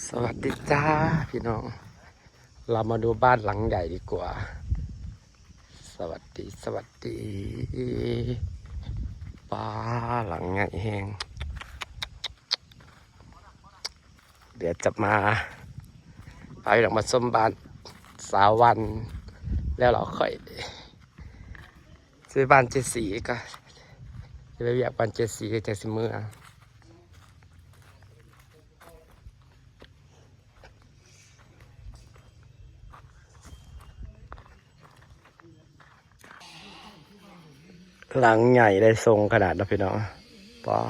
สวัสดีจ้าพี่น้องเรามาดูบ้านหลังใหญ่ดีกว่าสวัสดีบ้านหลังใหญ่แหงเดี๋ยวจะมาไปหลังมาส้มบ้านสาววันแล้วเราค่อยซื้อบ้านเจสีก็จะไปเรียกบ้านเจสีก็จะสิเมื่อหลังใหญ่ได้ทรงขนาดนะพี่น้องป้า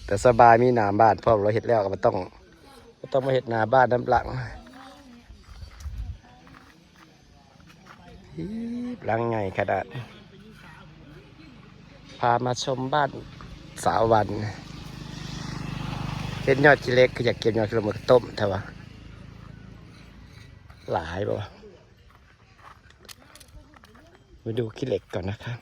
แต่สบายมีหน้าบ้านเพราะเราเห็ดแล้วก็ไม่ต้องมาเห็ดหน้าบ้านน้ำหลังหลังใหญ่ขนาดพามาชมบ้านสาววันเห็นยอดกิเล็กคืออยากเก็บยอดกิโลมาต้มเถอะวะหลายป่ะมาดูขี้เหล็กก่อนนะครับ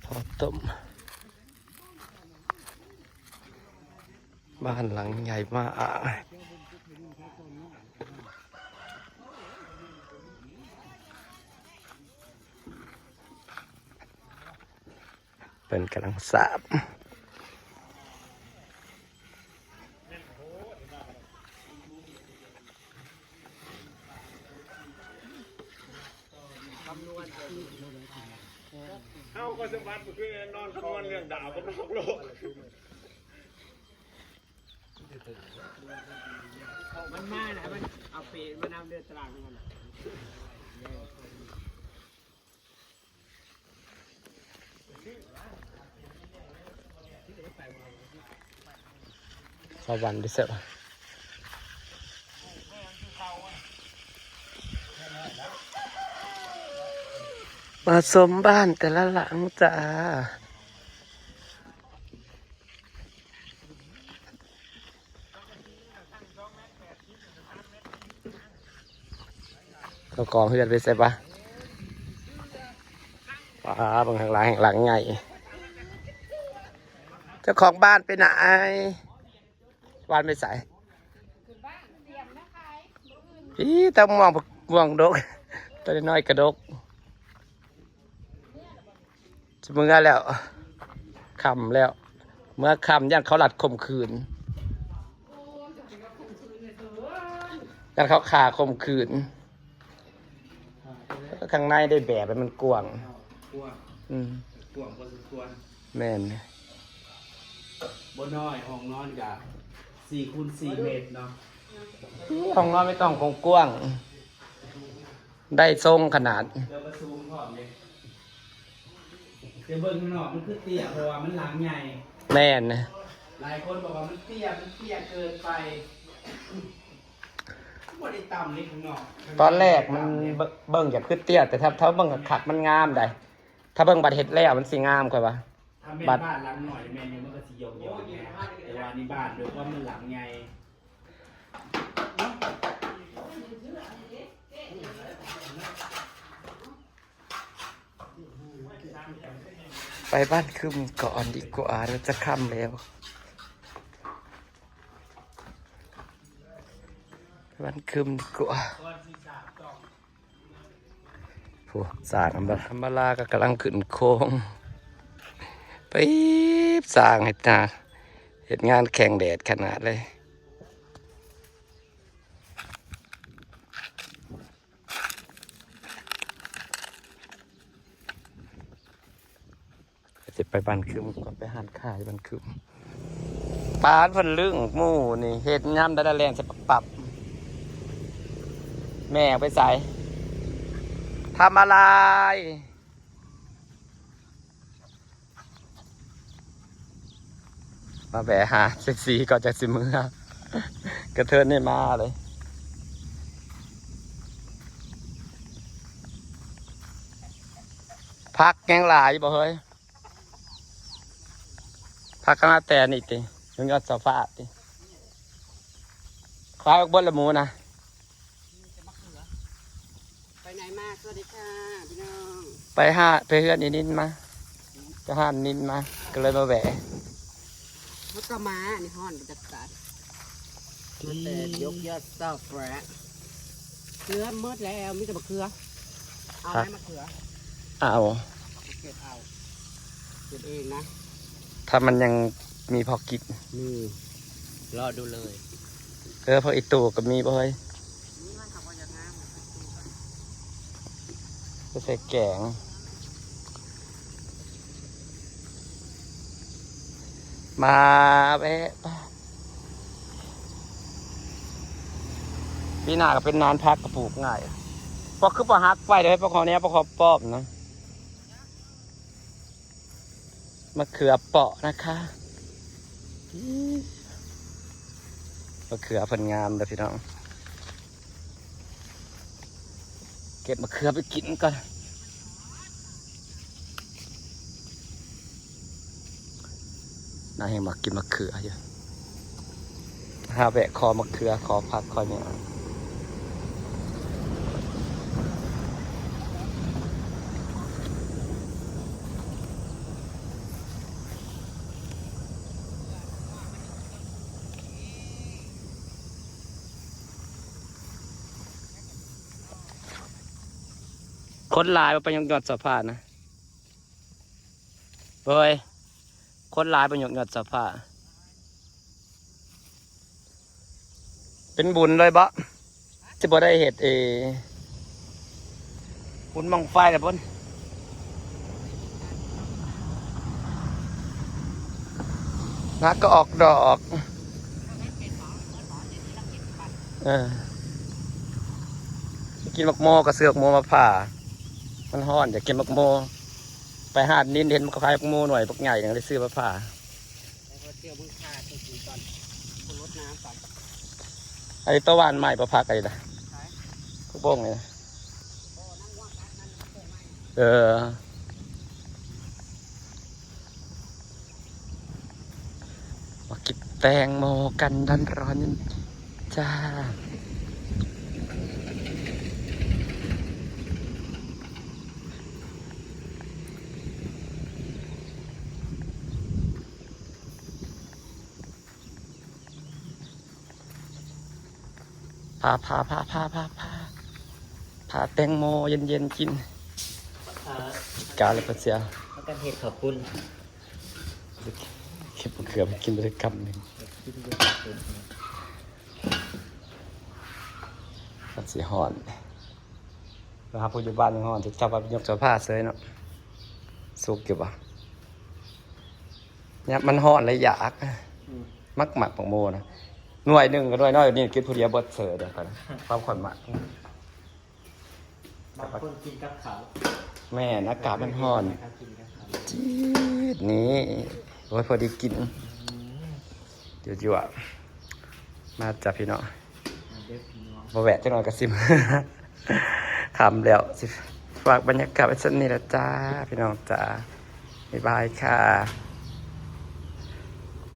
พอต้มบ้านหลังใหญ่มากเป็นกำลังสาบเอาก็สมบัติคือนอนคำนวณเรื่องดาวกับโลกมันมานะมันเอาเปรตมานำเดินตลาดมันสาววันดิเซลมาชมบ้านแต่ละหลังจ้าก็กองเพื่อนไปใส่ปะว้าบางหลังหลังใหญ่เจ้าของบ้านไปไหนบ้านไม่ใส่พี่ต้องมองดกตัวน้อยกระดกจะมึงได้แล้วคำแล้วเมื่อคำย่านเขาหลัดข่มขืนย่านเขาขาข่มขืนข้างในได้แบบมันกว้างกวงพอสมควรแม่นบนน้อยห้องนอนกับ4x4 เมตรเนาะห้องนอนไม่ต้องกว้างได้ทรงขนาดเดี๋ยวประตูพร้อมเลยเดี๋ยวเบิ่งข้างนอกมันคือเตี้ยเพราะว่ามันหลังใหญ่แม่นหลายคนบอกว่ามันเตี้ยเกินไปบ่ได้ต่ำเลยข้างนอกตอนแรกมันเบิ่งอย่างขึ้นเตี้ยแต่ถ้าเบิ่งขัดมันงามได้ถ้าเบิ่งบัดเห็ดแล้วมันสิงามกว่าปะถ้าแม่บ้านหลังหน่อยแม่เนี่ยมันก็สิยกๆเนี่ยแต่ว่านี่บ้านด้วยว่ามันหลังใหญ่ไปบ้านคึมก่อนดีกว่าเราจะค่ำแล้วบ้านคึมดีกว่าผู้สร้างอัมบาลาก็กำลังขึ้นโค้งไปสร้างให้ตาเห็นงานแข่งแดดขนาดเลยจะไปบ้านคึมก่อนไปหานขายบ้านคึมปานพันลึ่งหมู่นี่เห็ดย่ำได้แรงจะปรับแม่ไปใส่ทำอะไรมาแบะหาเซ็กซี่ก็จะสิมือกระเทินให้มาเลยพักแกงหลายบ่เฮ้ยพักข้างหน้าแต่นี่ติมึงก็สฟ้าติคล้ายบนละหมูนะ ไป ไหนมาสวัสดีค่ะพี่น้อง ไปเฮือนอีนินมาจะหานนินมาก็เลยมาแหวะ เขาก็มาในห้อนจัดสรรมาแต่ยกยอดเต้าแฝดเกลือหมดแล้วมีแต่มะเขือเอาไหมมะเขือ เอา เก็บเอาเก็บเองนะ ถ้ามันยังมีพอกิน นี่รอดูเลย พออีตู่ก็มีบ่เฮ้ย นี่มันขับว่าอย่างงาม ไปใส่แกงมาแวะพี่นาก็เป็นนานพักกระปลูกง่ายพอคือพอฮักไปเดี๋ยวให้พอคอเนี้ยพอคอปอบนะมะเขือเปาะนะคะมะเขือเพิ่นงามเลยพี่น้องเก็บมะเขือไปกินก่อนน่าให้มากินมะเขืออยู่หาแวะคอมะเขือขอพักคอเนี่ยคนลายไปยังหยอดสะพานนะเฮ้ยคนลายไปยังหยอดสะพานเป็นบุญเลยบะจะบ่ได้เห็ดบุญบังไฟแต่บนนักก็ออกดอกกินมักโมก็เสือกโมมาผ่ามันห้อนอยากกินมักโมไปหาดนินเห็นมักคายมักโมหน่อยมักใหญ่อย่างได้ซื้อมาผ่า แล้วก็เที่ยวมึงพาตัวสีก่อนคุณรดน้ำก่อน ไอ้ตะวันใหม่ประพักอะไรนะพวกโป้งเลยนะมากินแตงโมกันร้อนๆจ้าพาแตงโมเย็นๆกินกาเลยพะเสีย แล้วกันเห็ดขอบคุณ เก็บมะเขือไปกินไปเลยคำหนึ่งมันสีห่อนนะครับปัจจุบันยังห่อนจะจับแบบยกเสื้อผ้าเสยเนาะสุกอยู่ปะเนี่ยมันห่อนเลยอยากมักหมักของโมนะหน่วยหนึ่งก็ด้วยน้อยนี่กินผู้เดียวบดเสือเดี๋ยวก่อนความขวัญหมัก บางคนกินกับเขา แม่อากาศมันห่อนจี๊ดนี่โอ้ยพอดีกินเดี๋ยวมาจับพี่เนาะมาแวะจังหน่อยกระซิม คำแล้วสิฝากบรรยากาศไว้สักนิดละจ้าพี่น้องจ้าบ๊ายบายค่ะ